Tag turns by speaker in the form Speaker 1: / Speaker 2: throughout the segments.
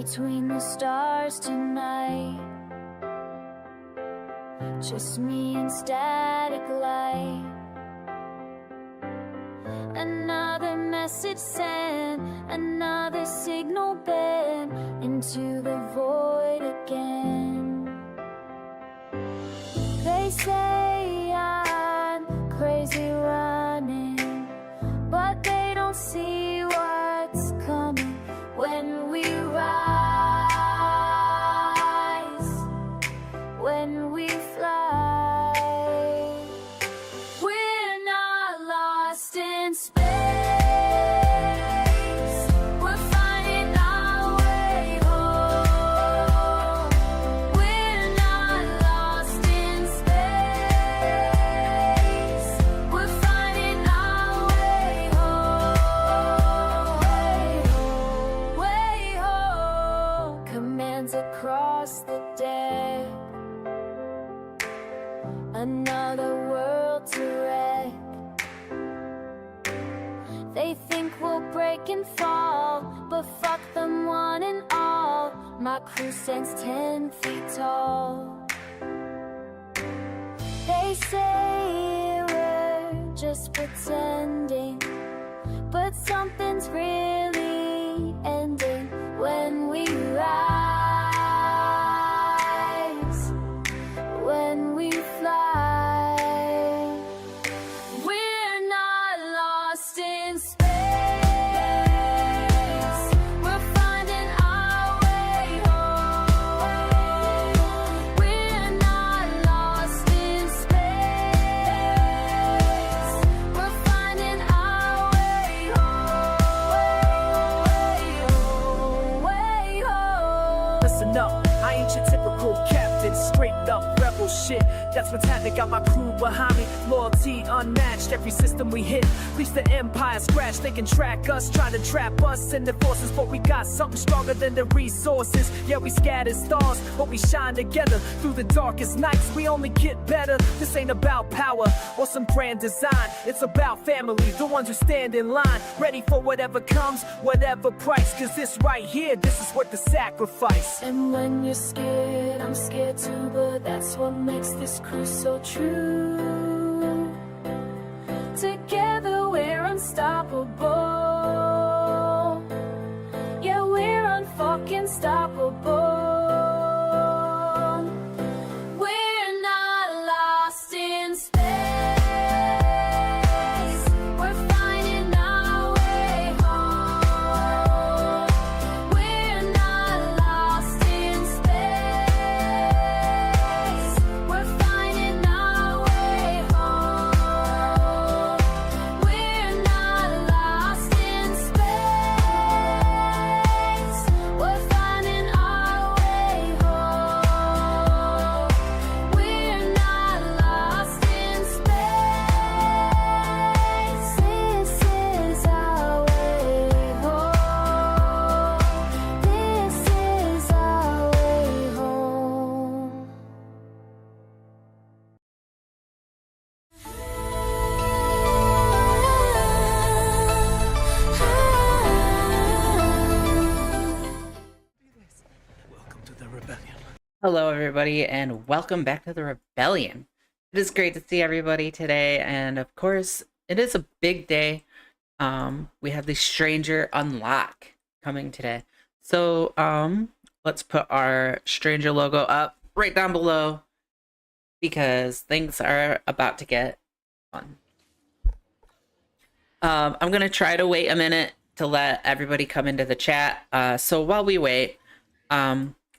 Speaker 1: between the stars tonight. Just me and static light. Another message sent, another signal bent into the void again. They say I'm crazy running, but they don't see what's coming when we rise, when we fly. We're not lost in space. We're finding our way home. We're not lost in space. We're finding our way home. Way home. Commands across the deck. Another world to wreck. They think we'll break and fall, but fuck them one and all. My crew stands 10 feet tall. They say we're just pretending, but something's really ending when we rise, when we fly. We're not lost in space. We're finding our way home. We're not lost in space. We're finding our way home. Way home.
Speaker 2: Listen up, I ain't your typical captain. Straight up rebel shit. That's what's happening. Got my crew behind me. Loyalty unmatched. Every system we hit leaves the empire scratched. They can track us, try to trap us in the forces, but we got something stronger than the resources. Yeah, we scatter stars, but we shine together through the darkest nights. We only get better. This ain't about power or some grand design. It's about family, the ones who stand in line, ready for whatever comes, whatever price. Cause this right here, this is worth the sacrifice.
Speaker 1: And when you're scared, I'm scared too, but that's what makes this crew so true. Together we're unstoppable. Yeah, we're unfucking stoppable. We're not lost in space. We're finding our way home. We're not lost in space. We're finding our way home. We're not lost in space. We're finding our way home. We're not lost in space. This is our way home. This is our way home.
Speaker 2: Welcome to the rebellion.
Speaker 3: Hello, everybody, and welcome back to the Rebellion. It is great to see everybody today, and of course, it is a big day. We have the Stranger Unlock coming today. So, let's put our Stranger logo up right down below because things are about to get fun. I'm gonna try to wait a minute to let everybody come into the chat. So while we wait,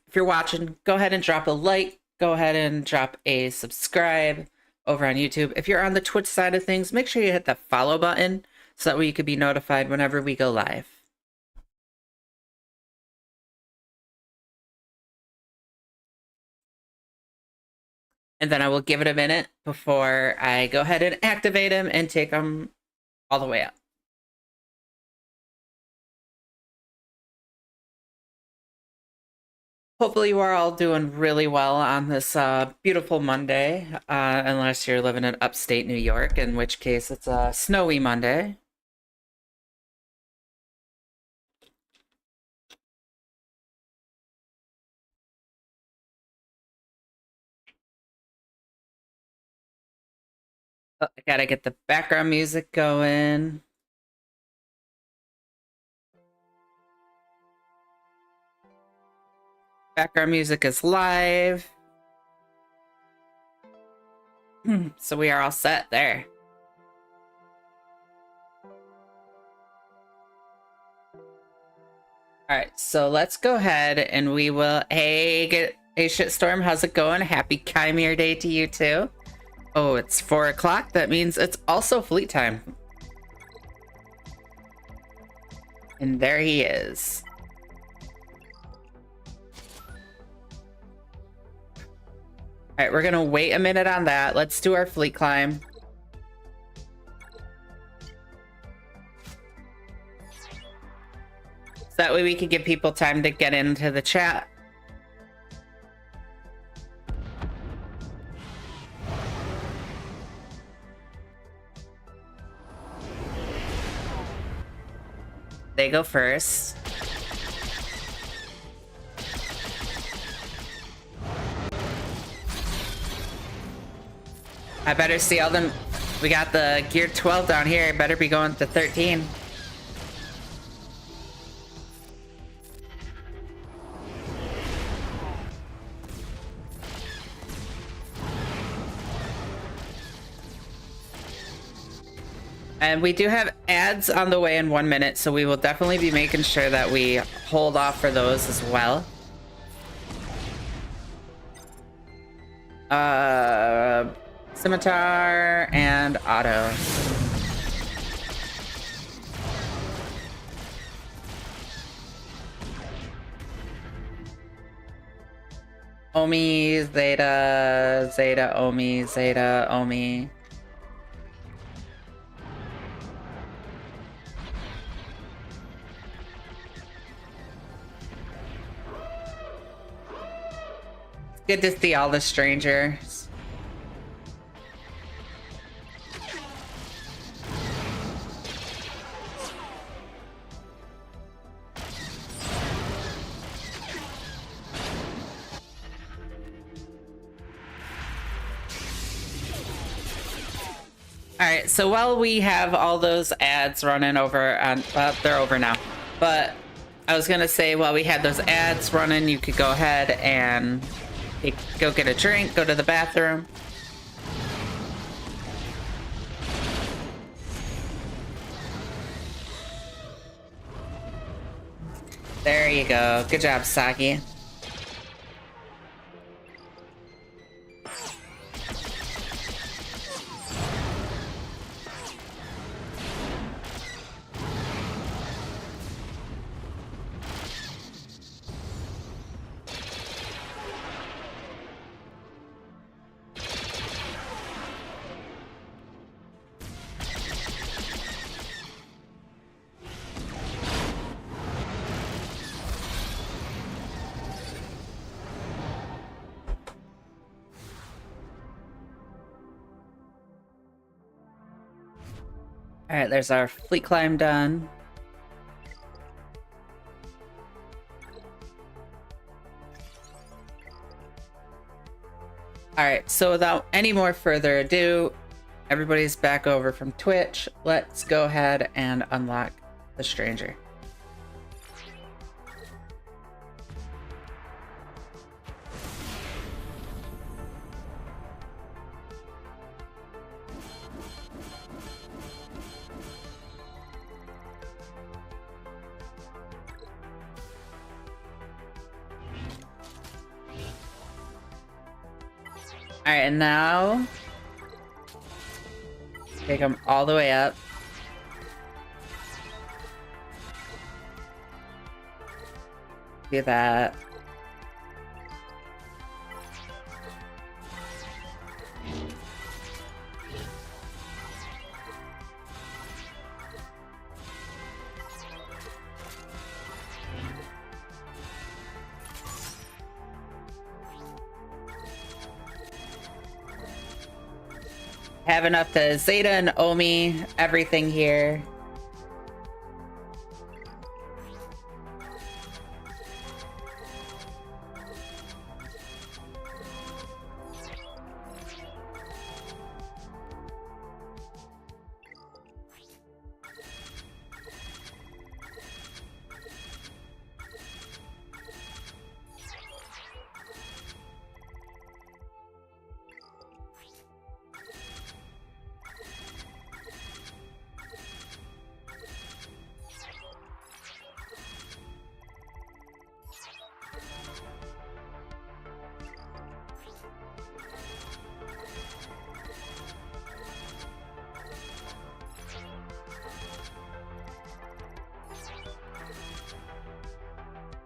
Speaker 3: if you're watching, go ahead and drop a like, go ahead and drop a subscribe over on YouTube. If you're on the Twitch side of things, make sure you hit the follow button so that way you can be notified whenever we go live. And then I will give it a minute before I go ahead and activate him and take him all the way up. Hopefully you are all doing really well on this beautiful Monday, unless you're living in upstate New York, in which case it's a snowy Monday. Oh, I gotta get the background music going. Background music is live. So we are all set there. All right, so let's go ahead and we will. Hey, Shitstorm, how's it going? Happy Chimere Day to you too. Oh, it's 4 o'clock. That means it's also fleet time. And there he is. All right, we're gonna wait a minute on that. Let's do our fleet climb. So that way we can give people time to get into the chat. They go first. I better see all them. We got the gear 12 down here. I better be going to 13. And we do have ads on the way in 1 minute, so we will definitely be making sure that we hold off for those as well. Scimitar and auto. Omi, Zeta, Zeta, Omi, Zeta, Omi. Good to see all the strangers. All right, so while we have all those ads running over on, well, they're over now, but I was gonna say while we had those ads running, you could go ahead and go get a drink, go to the bathroom. There you go. Good job, Saki. All right, there's our fleet climb done. All right, so without any more further ado, everybody's back over from Twitch. Let's go ahead and unlock the stranger. All right, and now take them all the way up. Do that. Have enough to Zeta and Omi, everything here.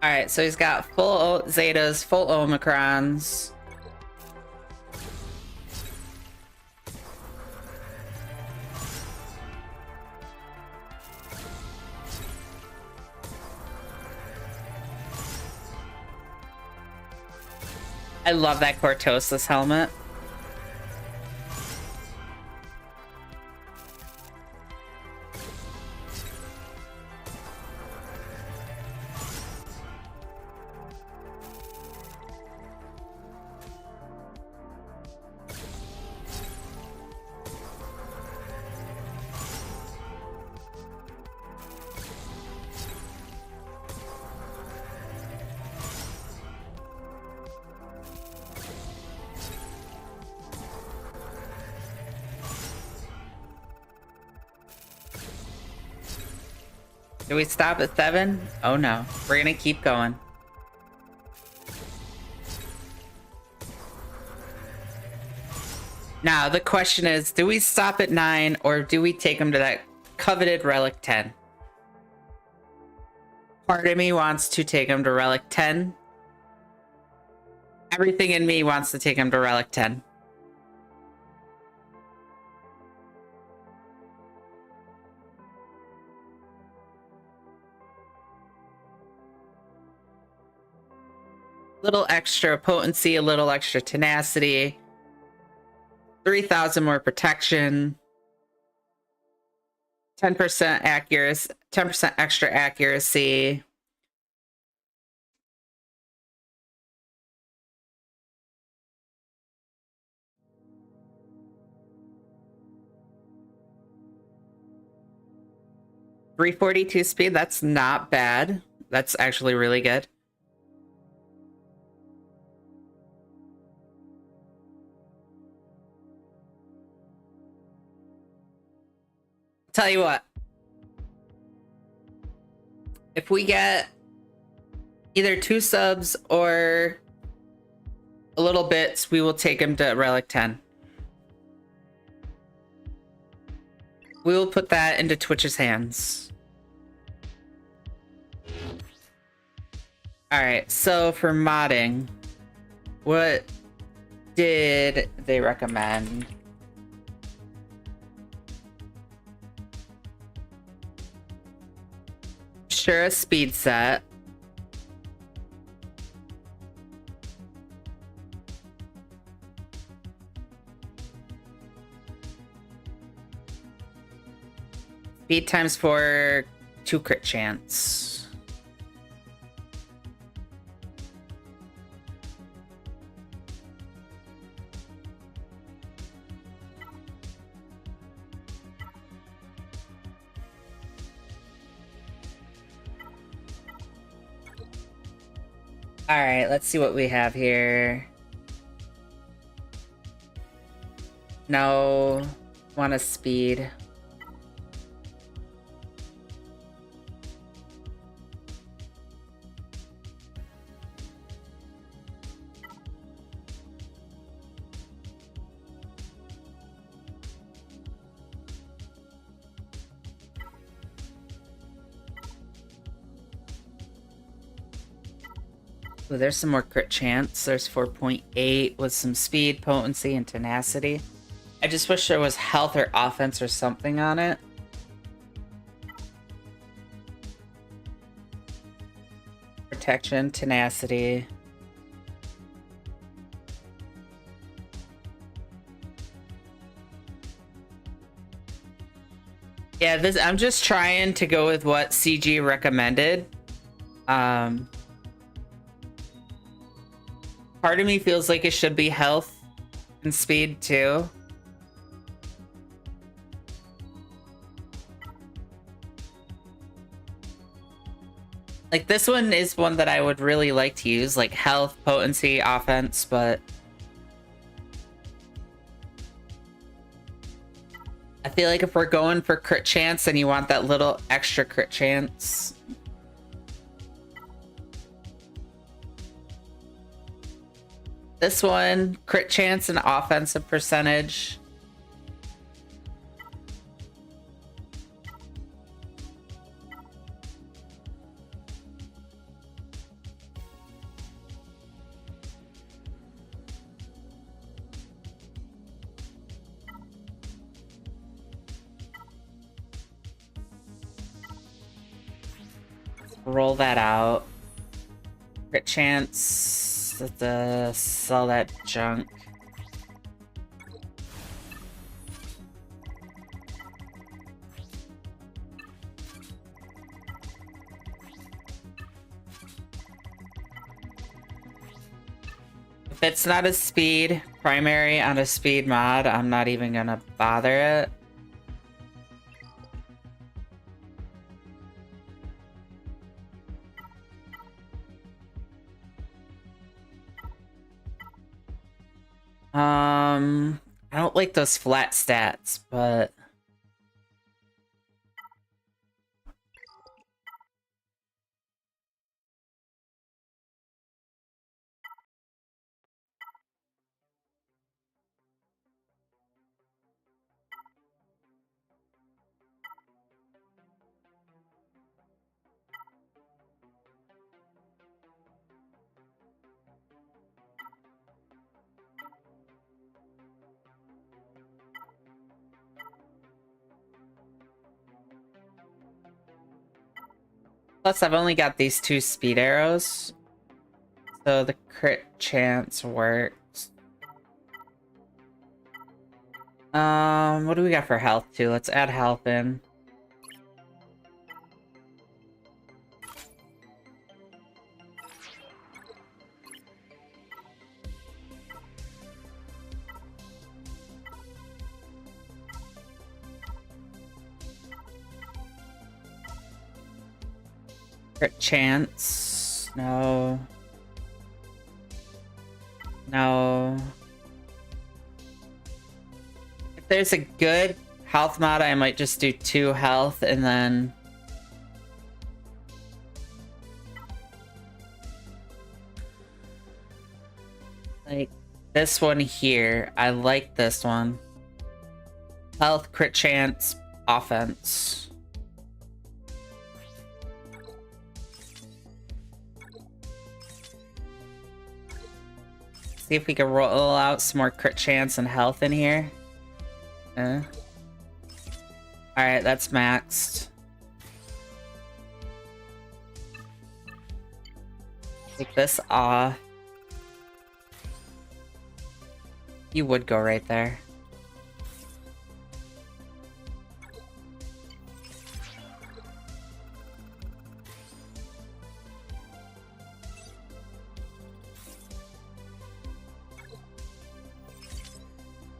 Speaker 3: All right, so he's got full Zetas, full Omicrons. I love that Cortosis helmet. Do we stop at 7? Oh no, we're gonna keep going. Now, the question is, do we stop at 9 or do we take him to that coveted Relic 10? Part of me wants to take him to Relic 10. Everything in me wants to take him to Relic 10. Little extra potency, a little extra tenacity, 3,000 more protection, 10% accuracy, 10% extra accuracy. .342 speed, that's not bad. That's actually really good. Tell you what, if we get either 2 subs or a little bits, we will take him to Relic 10. We will put that into Twitch's hands. Alright, so for modding, what did they recommend? Sure, a speed set. Speed times 4, 2 crit chance. All right, let's see what we have here. No, want a speed. Ooh, there's some more crit chance. There's 4.8 with some speed, potency, and tenacity. I just wish there was health or offense or something on it. Protection, tenacity. Yeah, I'm just trying to go with what CG recommended. Part of me feels like it should be health and speed too. Like, this one is one that I would really like to use, like health, potency, offense, but I feel like if we're going for crit chance and you want that little extra crit chance. This one, crit chance and offensive percentage. roll that out. Crit chance. Let's sell that junk. If it's not a speed primary on a speed mod, I'm not even gonna bother it. I don't like those flat stats, but plus I've only got these 2 speed arrows, so the crit chance works. What do we got for health too? Let's add health in. Crit chance. No. No. If there's a good health mod, I might just do 2 health and then... like this one here. I like this one. Health, crit chance, offense. See if we can roll out some more crit chance and health in here. Alright, that's maxed. Take this off. You would go right there.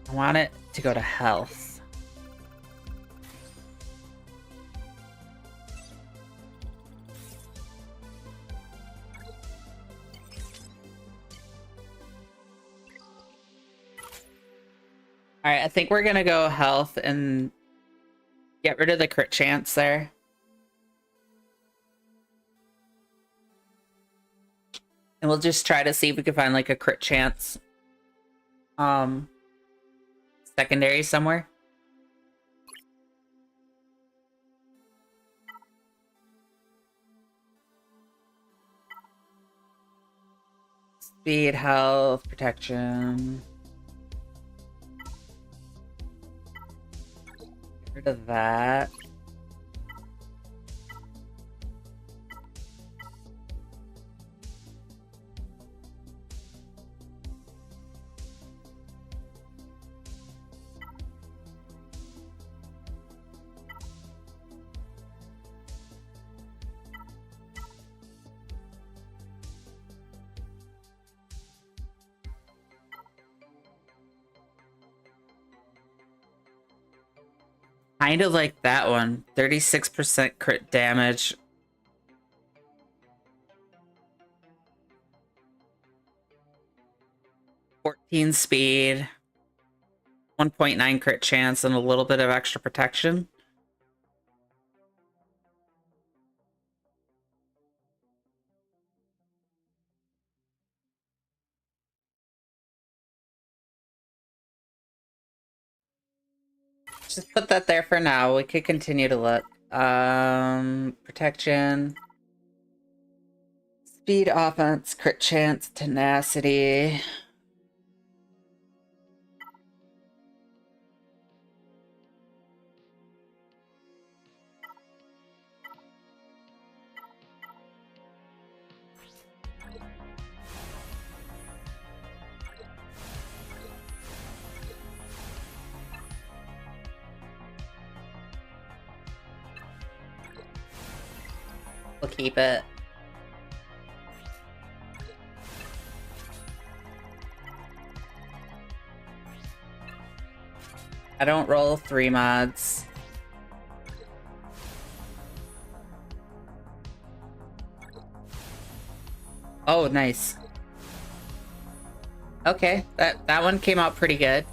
Speaker 3: I want it to go to health. Alright, I think we're gonna go health and get rid of the crit chance there. And we'll just try to see if we can find like a crit chance secondary somewhere. Speed, health, protection. Get rid of that. Kind of like that one. 36% crit damage. .14 speed. 1.9 crit chance and a little bit of extra protection. Just put that there for now. We could continue to look. Protection. Speed, offense, crit chance, tenacity. keep it. I don't roll 3 mods. Oh, nice. Okay, that one came out pretty good.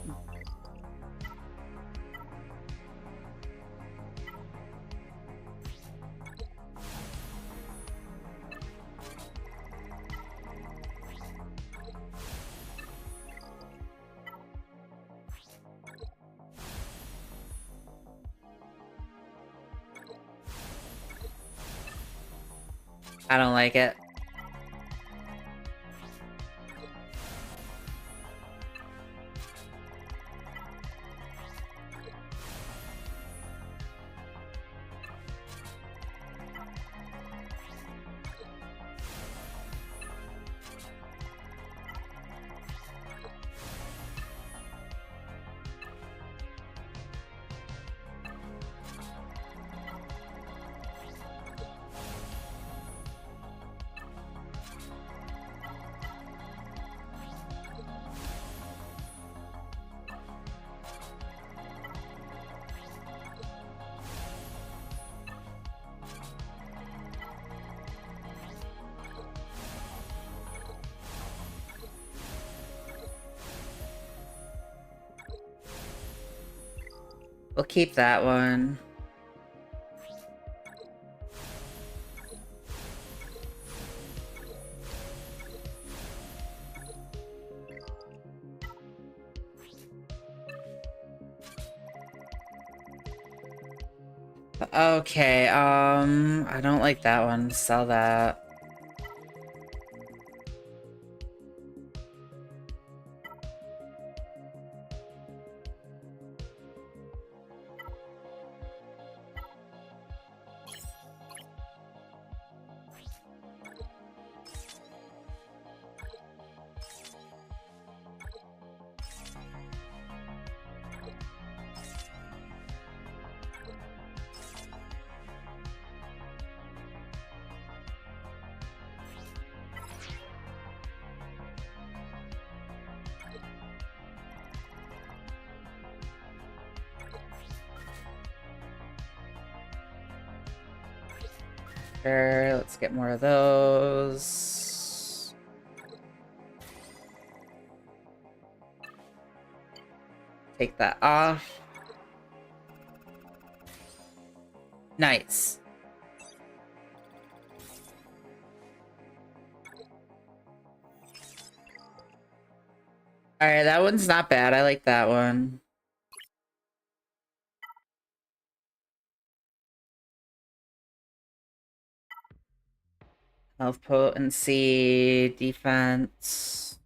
Speaker 3: I don't like it. We'll keep that one. Okay, I don't like that one. Sell that. Sure, let's get more of those. Take that off. Nice. Alright, that one's not bad. I like that one. Health potency, defense.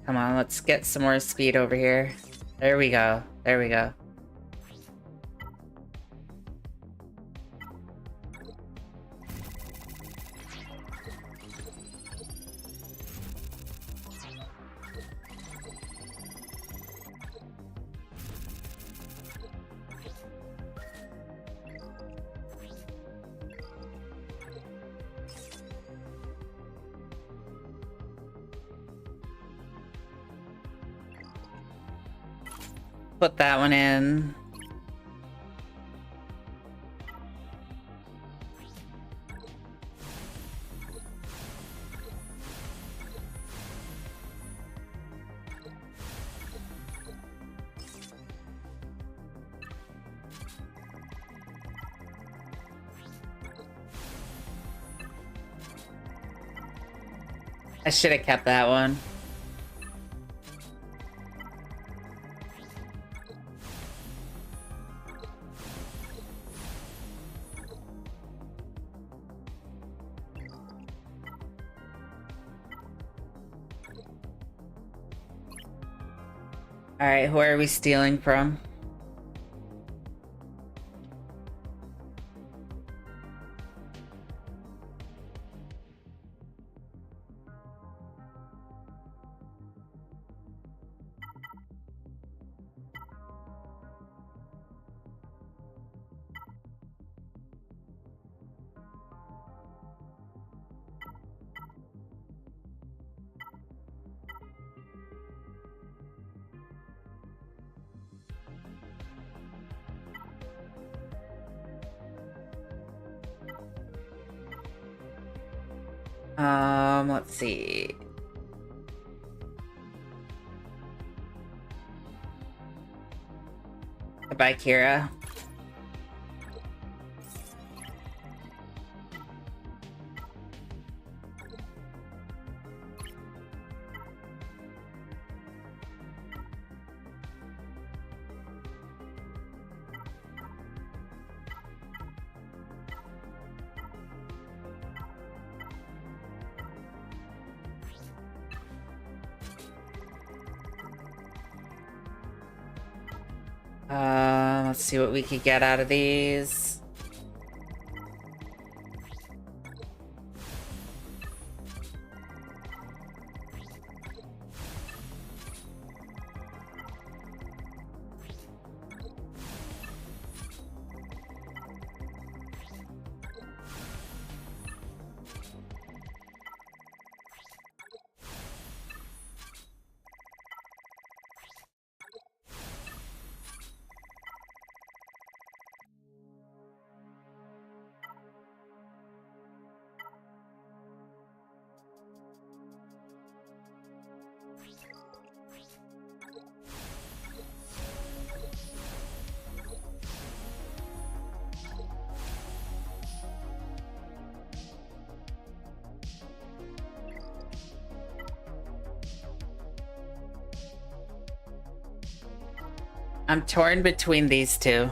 Speaker 3: Come on, let's get some more speed over here. There we go. There we go. Put that one in. I should have kept that one. All right, who are we stealing from? Let's see. Goodbye, Kira. Let's see what we could get out of these. I'm torn between these two.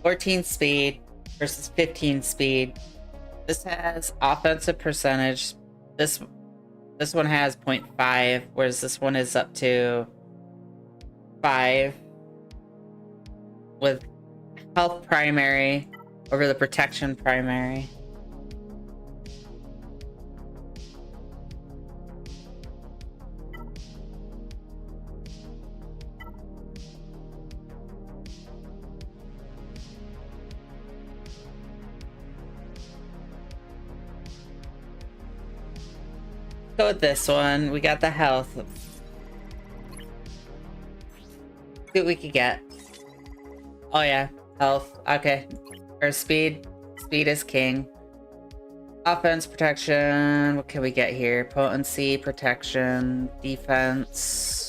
Speaker 3: 14 speed versus 15 speed. This has offensive percentage. This one has 0.5, whereas this one is up to 5. With health primary over the protection primary. Go with this one. We got the health. See what we could get. Oh yeah, health. Okay. Or speed. Speed is king. Offense, protection. What can we get here? Potency, protection, defense.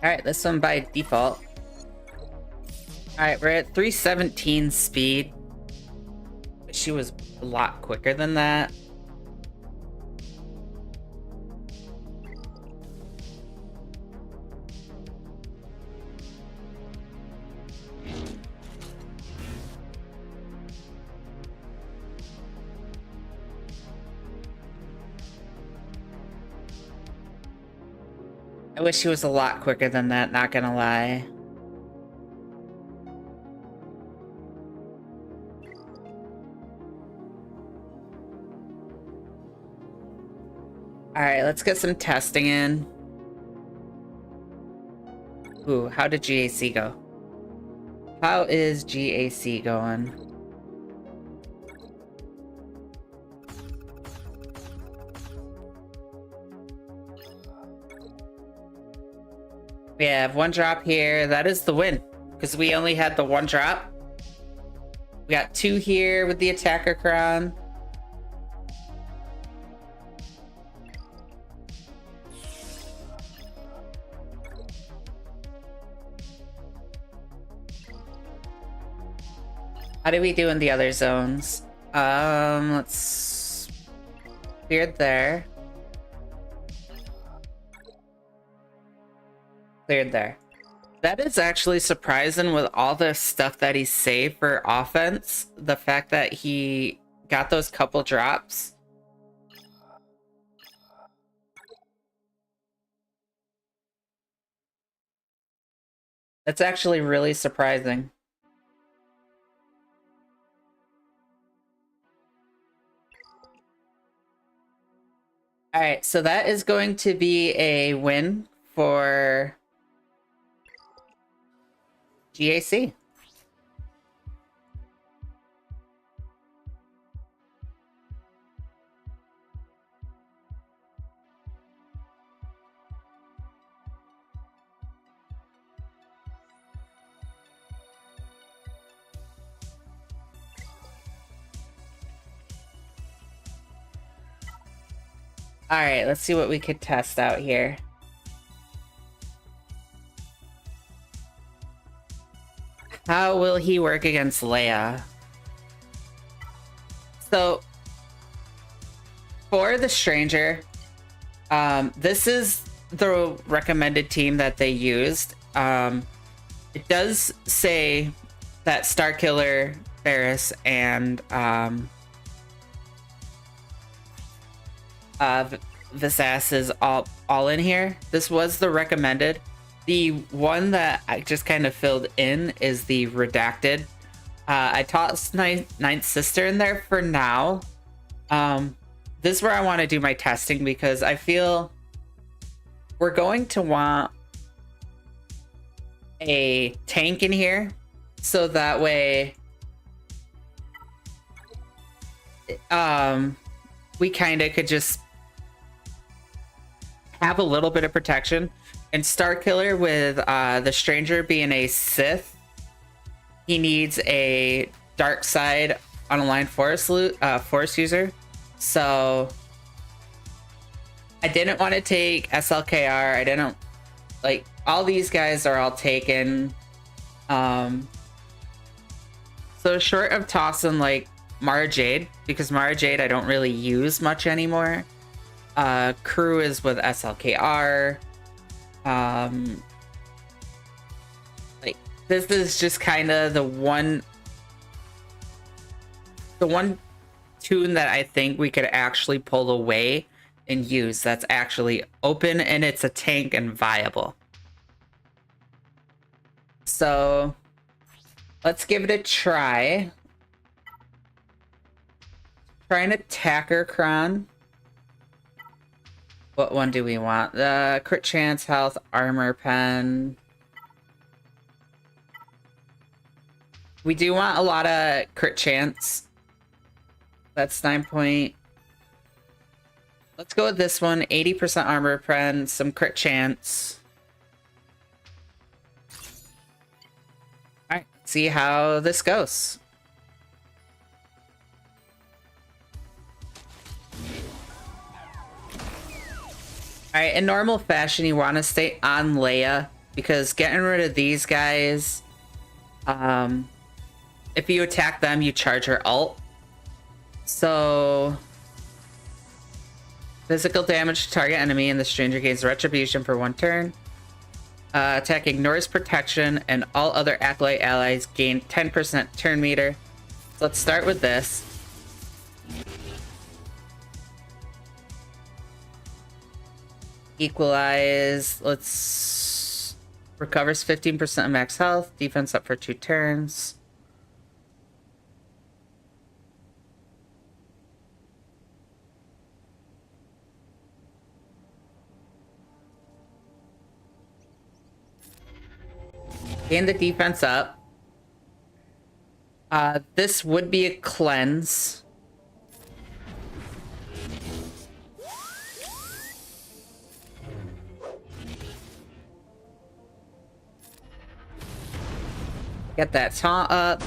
Speaker 3: Alright, this one by default. Alright, we're at 317 speed. She was a lot quicker than that. I wish she was a lot quicker than that, not gonna lie. Alright, let's get some testing in. Ooh, how did GAC go? How is GAC going? We have one drop here. That is the win, because we only had the one drop. We got 2 here with the attacker crown. How did we do in the other zones? Let's... Cleared there. Cleared there. That is actually surprising with all the stuff that he saved for offense. The fact that he got those couple drops. That's actually really surprising. All right, so that is going to be a win for GAC. All right, let's see what we could test out here. How will he work against Leia? So, for the Stranger, this is the recommended team that they used. It does say that Starkiller, Ferris, and Visas is all in here. This was the recommended. The one that I just kind of filled in is the redacted. I tossed Ninth Sister in there for now. This is where I want to do my testing because I feel we're going to want a tank in here, so that way we kind of could just have a little bit of protection. And Starkiller, with the Stranger being a Sith, he needs a dark side unaligned force user. So I didn't want to take SLKR. I didn't like, all these guys are all taken. So short of tossing like Mara Jade, because Mara Jade I don't really use much anymore. Crew is with SLKR. Like, this is just kind of the one tune that I think we could actually pull away and use that's actually open, and it's a tank and viable. So let's give it a try. Try an attacker cron. What one do we want? The crit chance, health, armor pen. We do want a lot of crit chance. That's 9 point. Let's go with this one. 80% armor pen, some crit chance. Alright, let's see how this goes. Alright, in normal fashion, you want to stay on Leia, because getting rid of these guys, if you attack them, you charge her ult. So, physical damage to target enemy, and the Stranger gains retribution for 1 turn. Attack ignores protection, and all other Acolyte allies gain 10% turn meter. So let's start with this. Equalize. Let's recovers 15% of max health. Defense up for 2 turns. Gain the defense up. This would be a cleanse. Get that taunt up.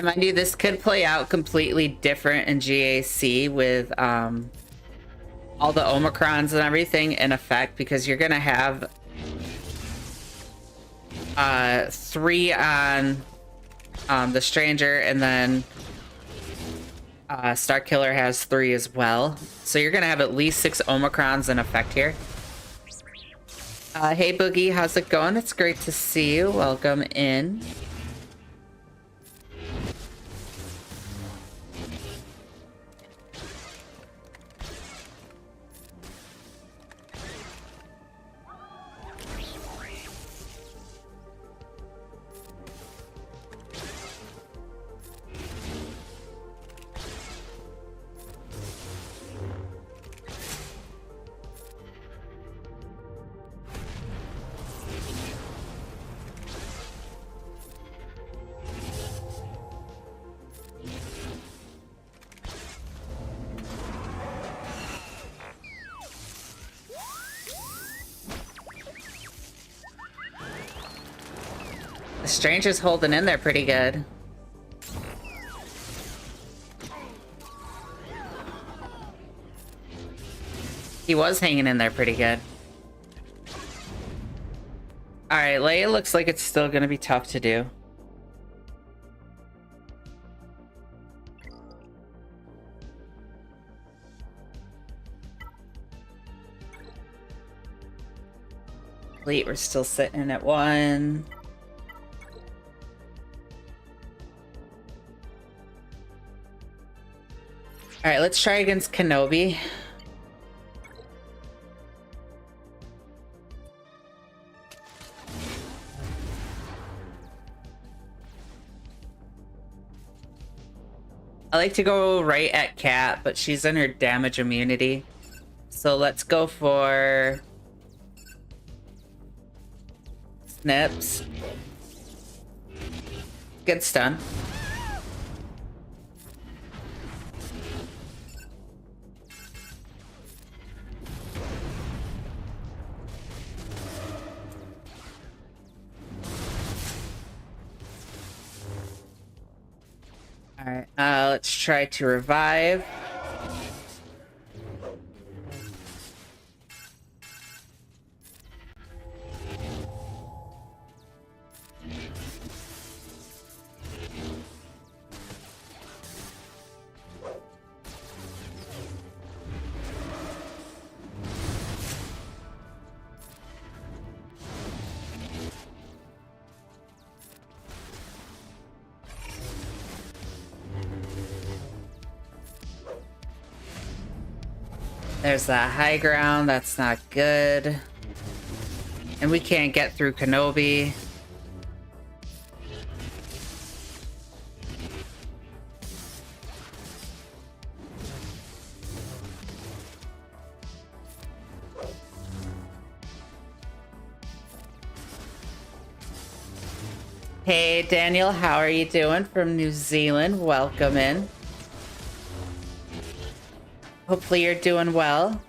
Speaker 3: And mind you, this could play out completely different in GAC with all the Omicrons and everything in effect, because you're gonna have 3 on the Stranger, and then Starkiller has 3 as well. So you're gonna have at least 6 Omicrons in effect here. Hey Boogie, how's it going? It's great to see you. Welcome in. The Stranger's holding in there pretty good. He was hanging in there pretty good. Alright, Leia looks like it's still gonna be tough to do. Fleet, we're still sitting at 1. Alright, let's try against Kenobi. I like to go right at Cat, but she's in her damage immunity. So let's go for Snips. Good stun. Alright, let's try to revive. There's that high ground, that's not good. And we can't get through Kenobi. Hey Daniel, how are you doing from New Zealand? Welcome in. Hopefully you're doing well.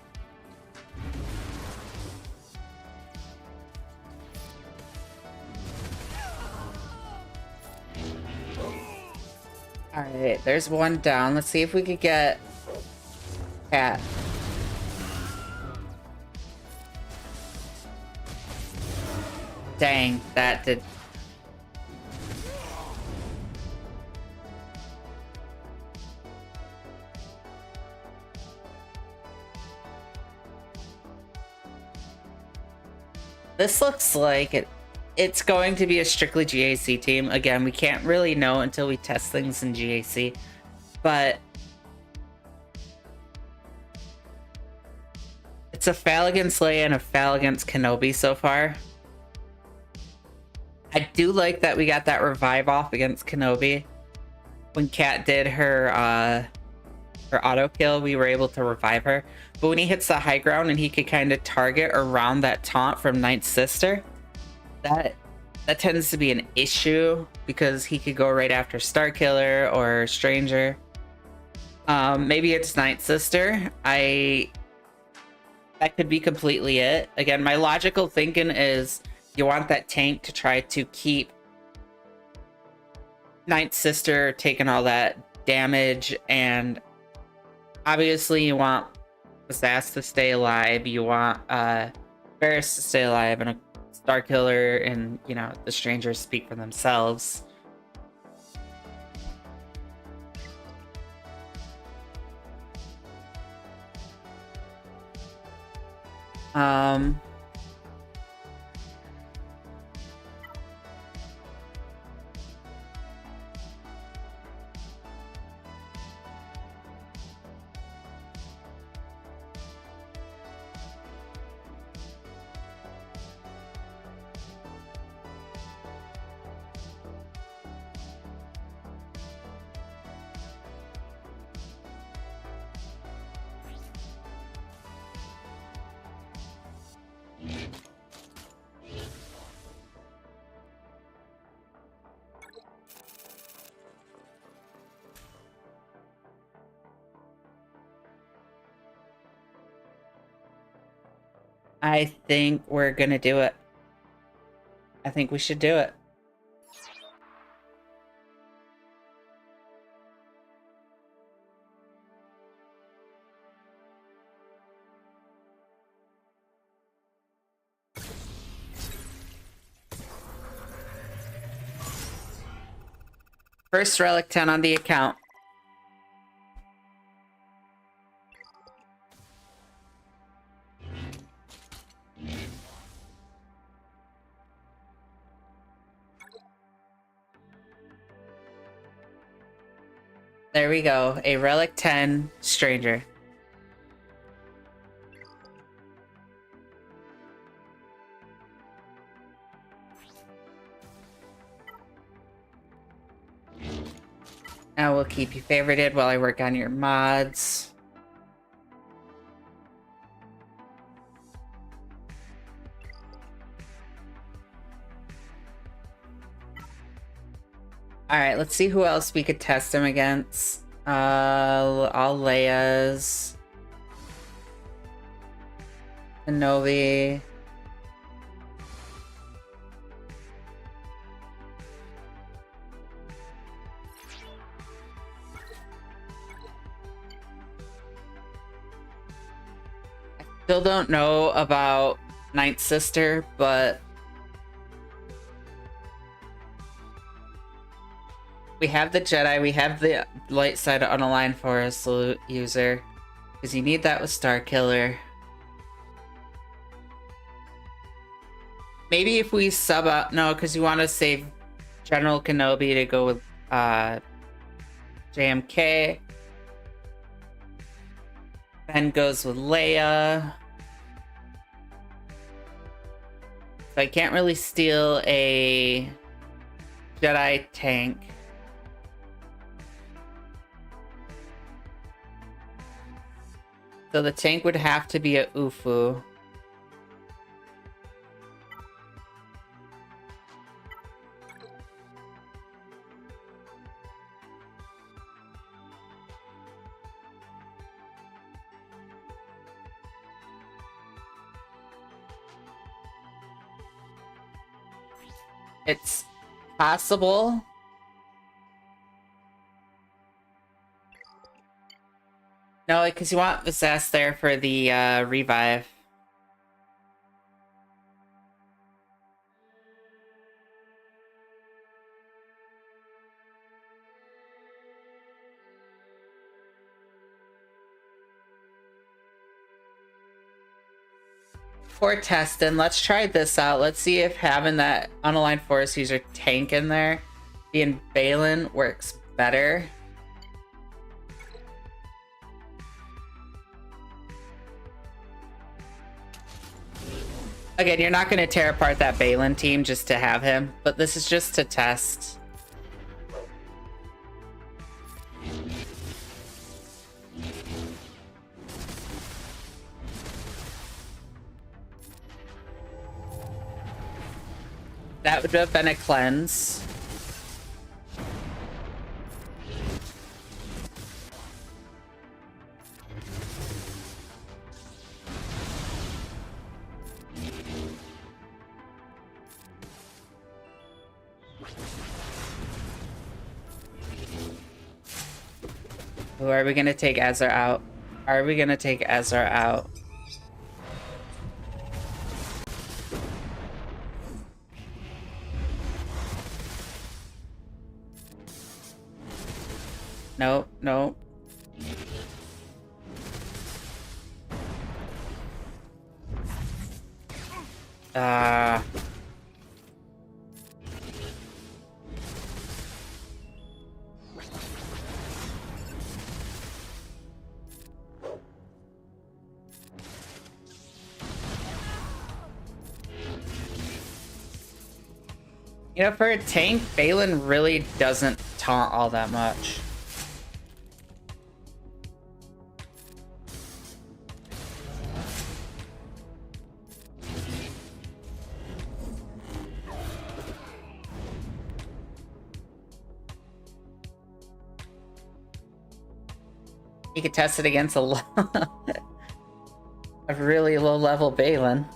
Speaker 3: Alright, there's one down. Let's see if we could get Cat. Dang, that did... This looks like it's going to be a strictly GAC team. Again, we can't really know until we test things in GAC, but it's a Fal against Leia and a Fal against Kenobi so far. I do like that we got that revive off against Kenobi. When Kat did her auto kill, we were able to revive her. But when he hits the high ground and he could kind of target around that taunt from Ninth Sister, that tends to be an issue because he could go right after Starkiller or Stranger. Maybe it's Ninth Sister. That could be completely it. Again, my logical thinking is you want that tank to try to keep Ninth Sister taking all that damage, and obviously you want Vasass to stay alive, you want Varys to stay alive, and a Starkiller and, you know, the Strangers speak for themselves. I think we're gonna do it. I think we should do it. First relic 10 on the account. There we go. A relic 10 stranger. Now we'll keep you favorited while I work on your mods. Alright, let's see who else we could test him against. All Leia's. Kenobi. Still don't know about Ninth Sister, but we have the Jedi, we have the light side unaligned Forest user, because you need that with Starkiller. Maybe if we sub out, no, because you want to save General Kenobi to go with JMK. Ben goes with Leia. So I can't really steal a Jedi tank. So the tank would have to be a Ufu. It's possible. No, because you want Vasass there for the revive. For testing, let's try this out. Let's see if having that unaligned Forest user tank in there, being Balin, works better. Again, you're not going to tear apart that Balin team just to have him, but this is just to test. That would have been a cleanse. Ooh, are we gonna take Ezra out? Are we gonna take Ezra out? Nope, nope. You know, for a tank, Balin really doesn't taunt all that much. You could test it against a really low level Balin.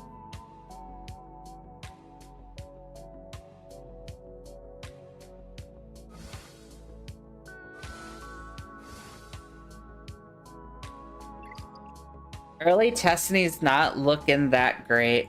Speaker 3: Early testing's not looking that great.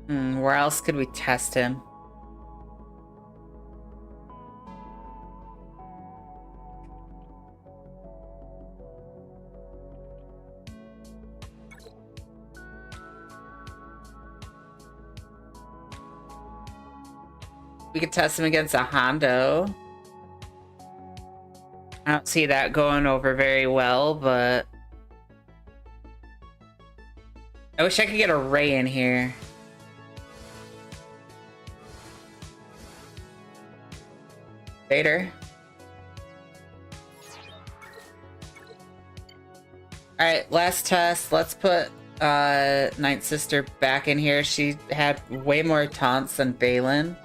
Speaker 3: Where else could we test him? We could test him against a Hondo. I don't see that going over very well, but I wish I could get a Ray in here. Vader. Alright, last test. Let's put Night Sister back in here. She had way more taunts than Balin.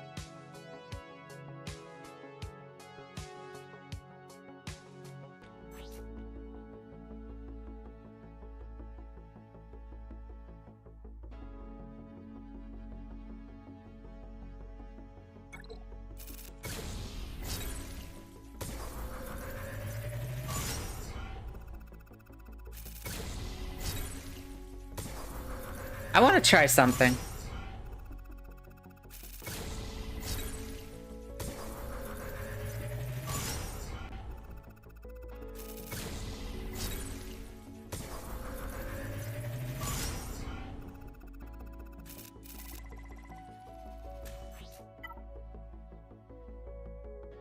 Speaker 3: I want to try something.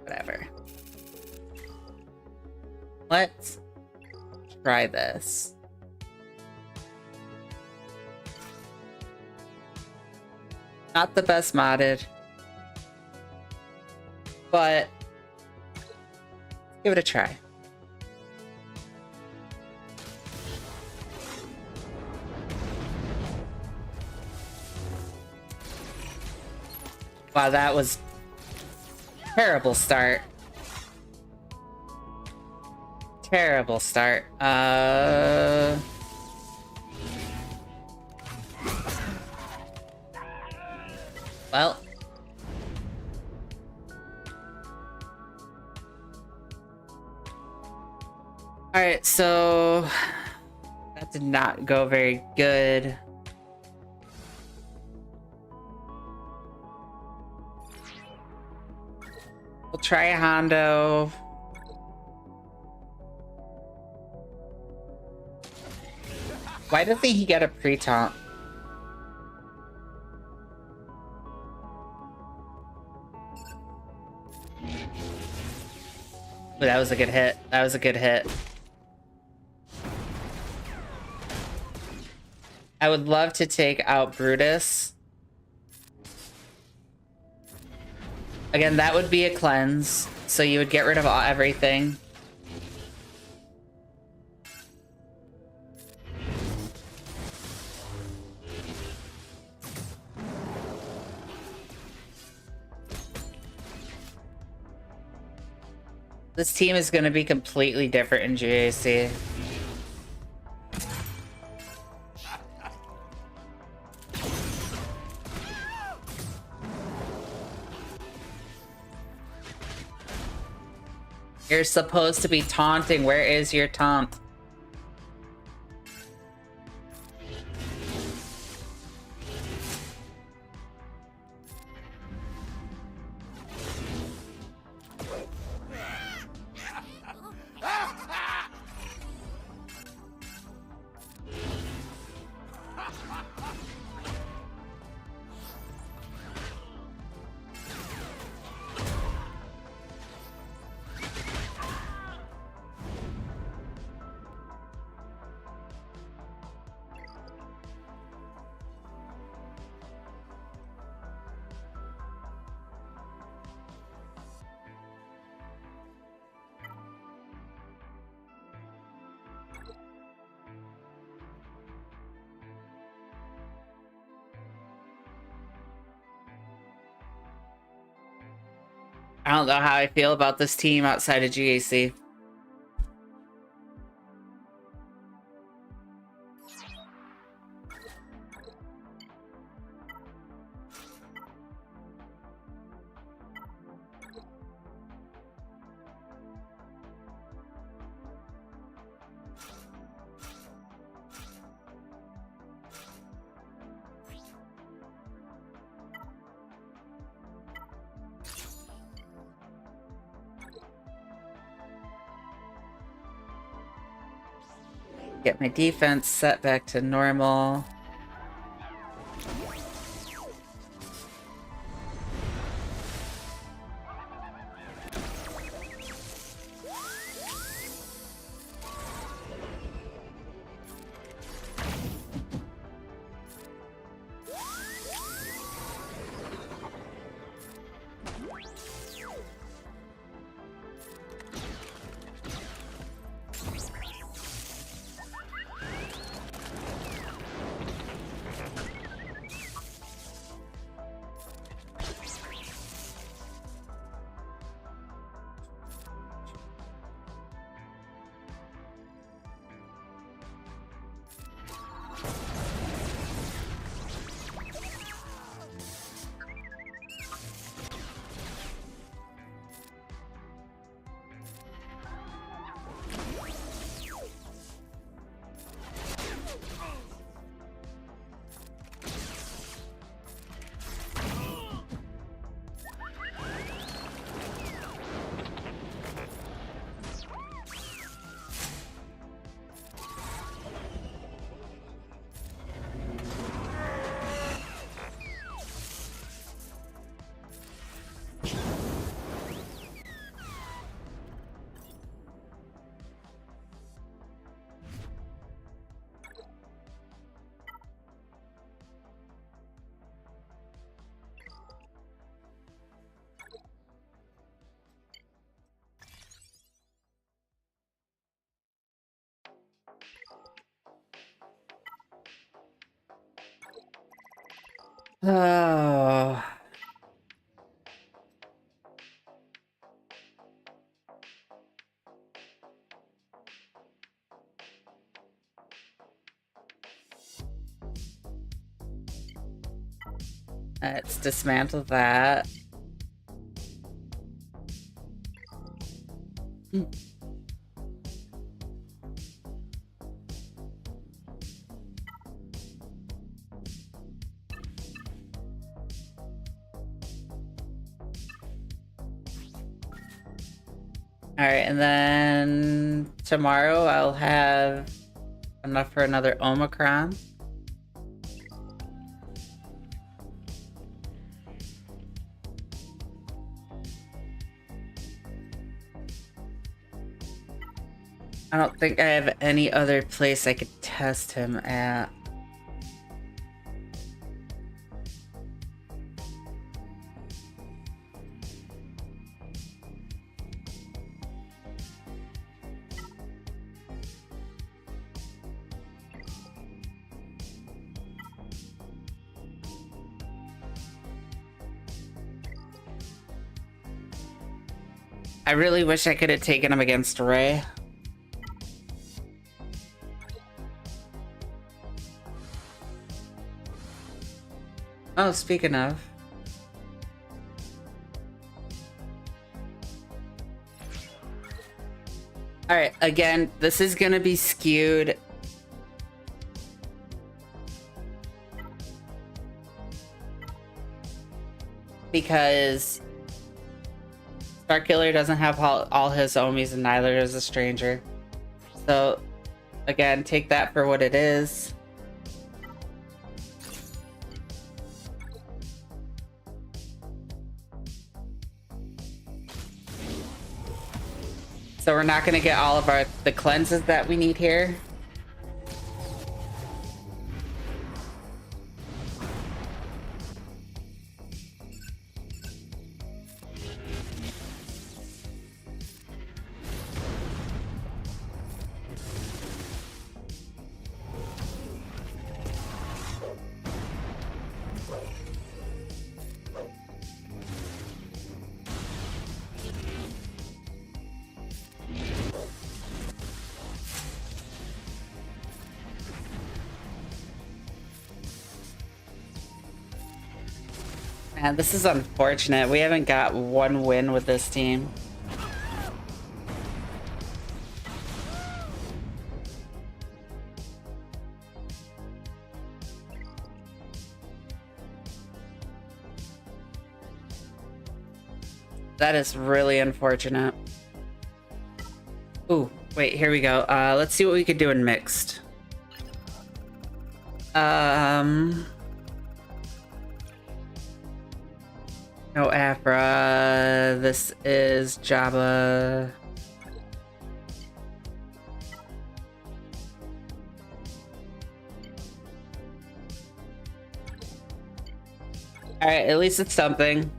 Speaker 3: Whatever. Let's try this. Not the best modded, but give it a try. Wow, that was terrible start. Terrible start. Well. Alright, so that did not go very good. We'll try a Hondo. Why doesn't he get a pre-taunt? Ooh, that was a good hit. That was a good hit. I would love to take out Brutus. Again, that would be a cleanse. So you would get rid of everything. This team is going to be completely different in GAC. You're supposed to be taunting. Where is your taunt? I don't know how I feel about this team outside of GAC. Get my defense set back to normal. Oh. Let's dismantle that. Alright, and then tomorrow I'll have enough for another Omicron. I don't think I have any other place I could test him at. I really wish I could have taken him against Ray. Oh, speaking of. Alright, again, this is gonna be skewed. Because Starkiller doesn't have all his homies and neither does a stranger. So, again, take that for what it is. So we're not gonna get all of the cleanses that we need here. Man, this is unfortunate. We haven't got one win with this team. That is really unfortunate. Ooh, wait, here we go. Let's see what we could do in mixed. No Afra. This is Jabba. Alright, at least it's something.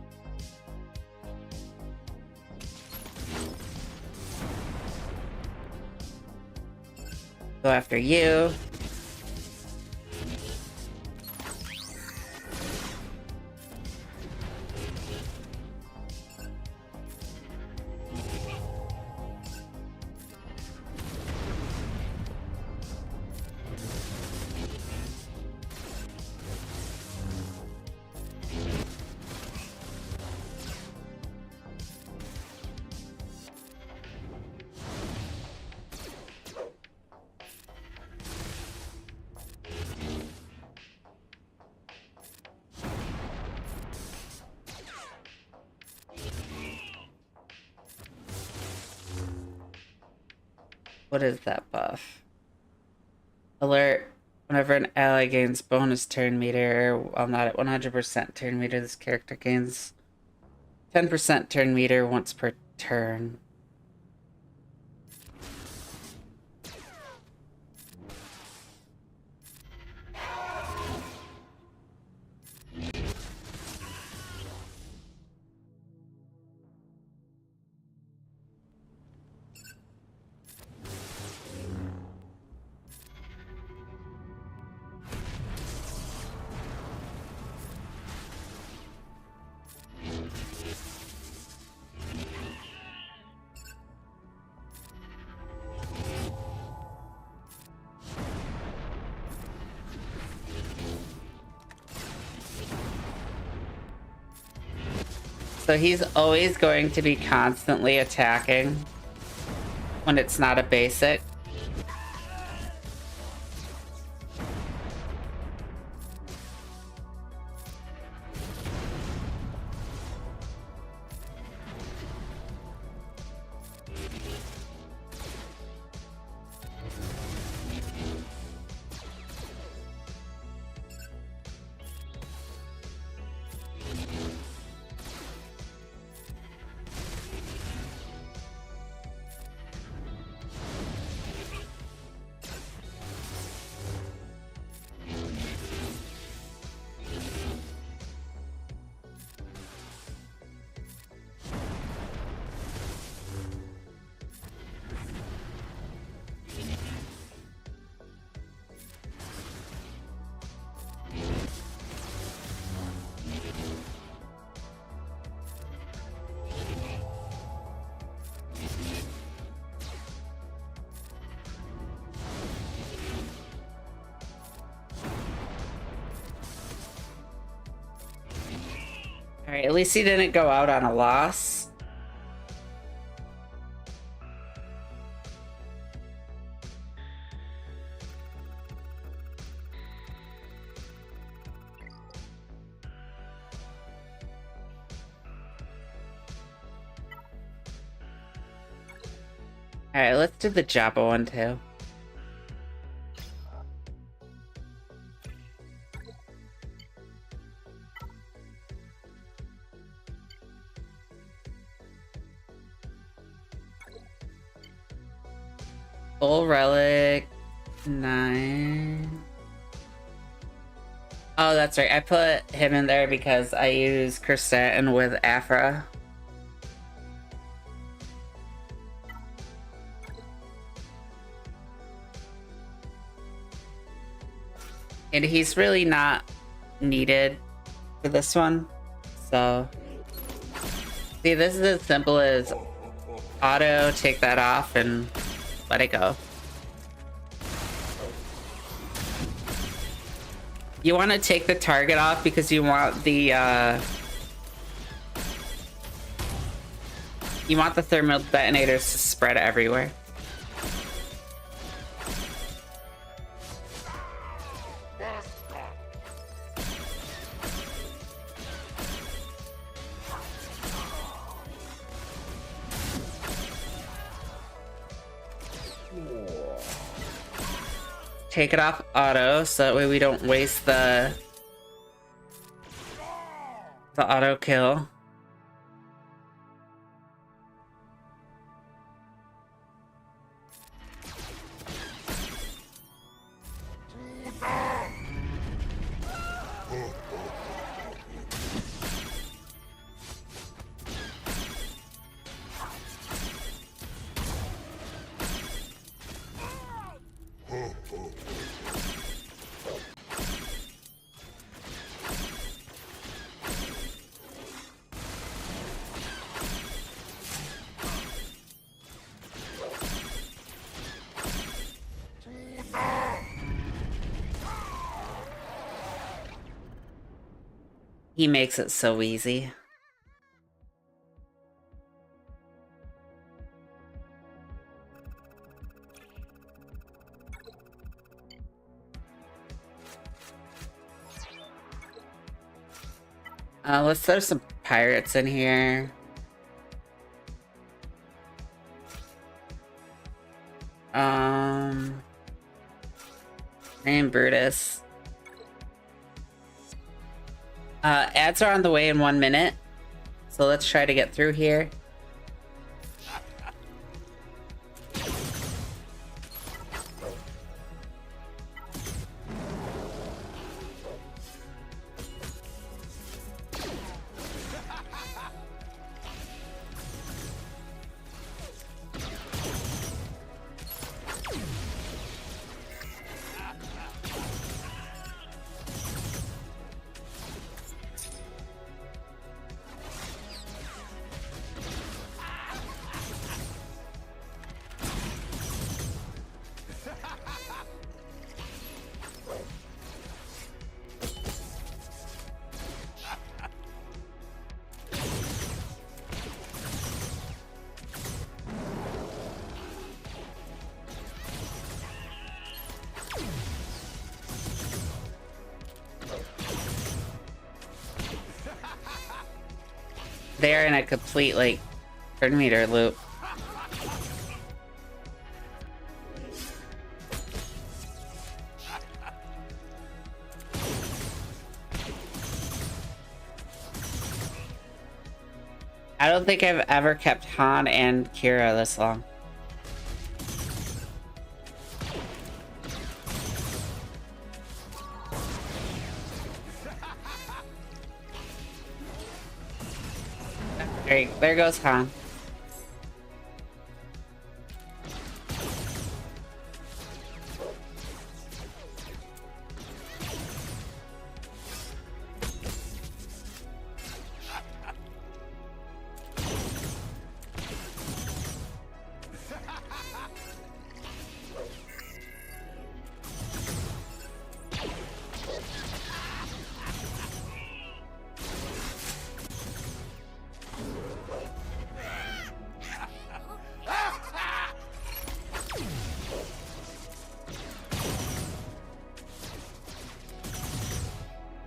Speaker 3: Go after you. What is that buff? Alert. Whenever an ally gains bonus turn meter, while not at 100% turn meter, this character gains 10% turn meter once per turn. So he's always going to be constantly attacking when it's not a basic. Alright, at least he didn't go out on a loss. Alright, let's do the Jabba one too. Full relic 9. Oh, that's right. I put him in there because I use Kirsten with Afra. And he's really not needed for this one. So, see, this is as simple as auto, take that off, and let it go. You want to take the target off because you want the thermal detonators to spread everywhere. Take it off auto so that way we don't waste the auto kill. He makes it so easy. Let's throw some pirates in here. And Brutus. Ads are on the way in 1 minute, so let's try to get through here. They're in a complete, like, turn meter loop. I don't think I've ever kept Han and Kira this long. There goes Han.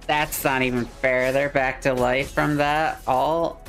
Speaker 3: That's not even fair. They're back to life from that. All.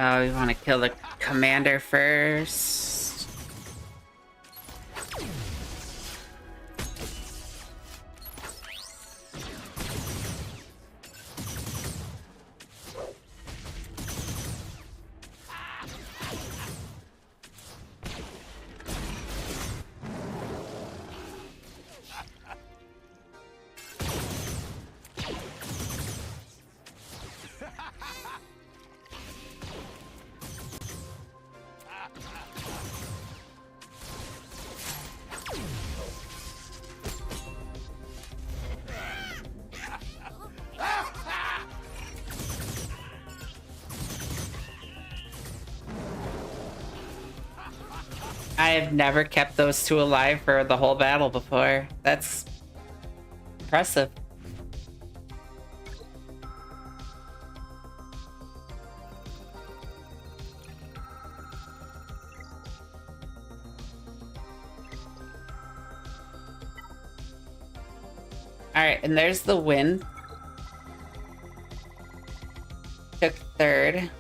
Speaker 3: Oh, we want to kill the commander first. I have never kept those two alive for the whole battle before. That's impressive. Alright, and there's the win. Took third.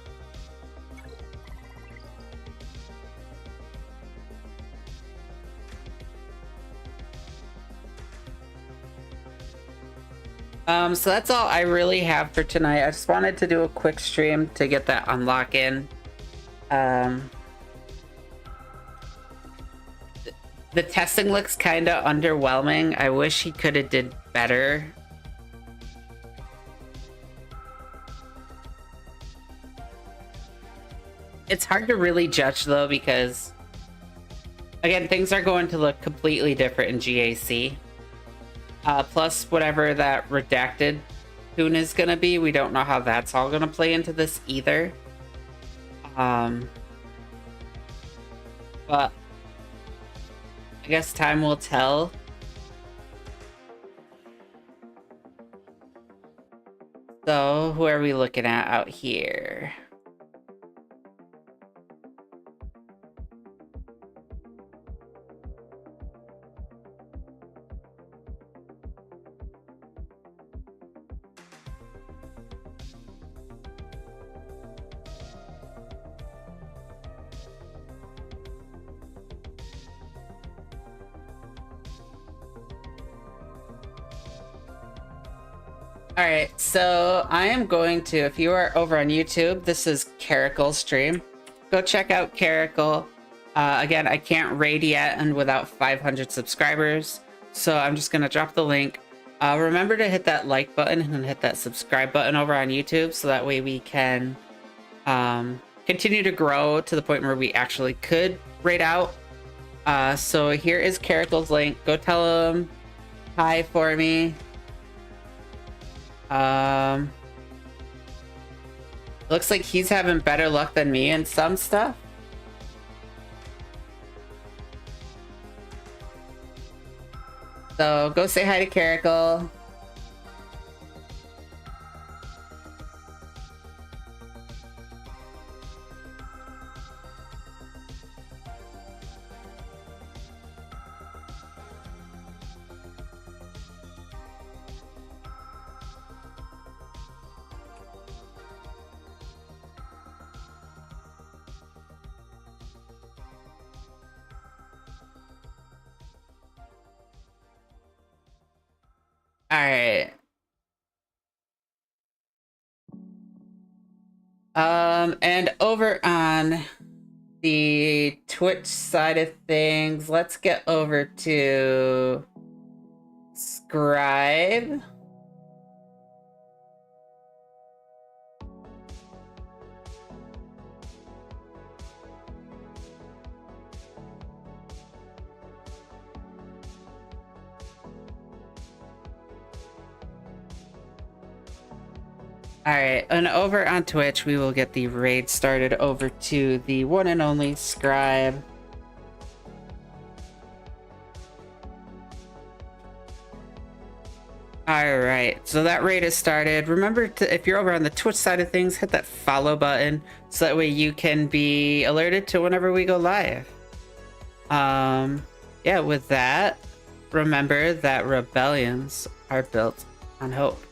Speaker 3: So that's all I really have for tonight. I just wanted to do a quick stream to get that unlock in. The testing looks kind of underwhelming. I wish he could have did better. It's hard to really judge though because, again, things are going to look completely different in GAC. Plus whatever that redacted tune is gonna be, we don't know how that's all gonna play into this either. But I guess time will tell. So who are we looking at out here? Alright, so I am going to, if you are over on YouTube, this is Caracal's stream. Go check out Caracal. Again, I can't raid yet and without 500 subscribers, so I'm just going to drop the link. Remember to hit that like button and hit that subscribe button over on YouTube, so that way we can continue to grow to the point where we actually could raid out. So here is Caracal's link. Go tell him hi for me. Looks like he's having better luck than me in some stuff. So go say hi to Caracal. All right. And over on the Twitch side of things, let's get over to Scribe. Alright, and over on Twitch, we will get the raid started over to the one and only Scribe. Alright, so that raid is started. Remember, to, if you're over on the Twitch side of things, hit that follow button so that way you can be alerted to whenever we go live. Yeah, with that, remember that rebellions are built on hope.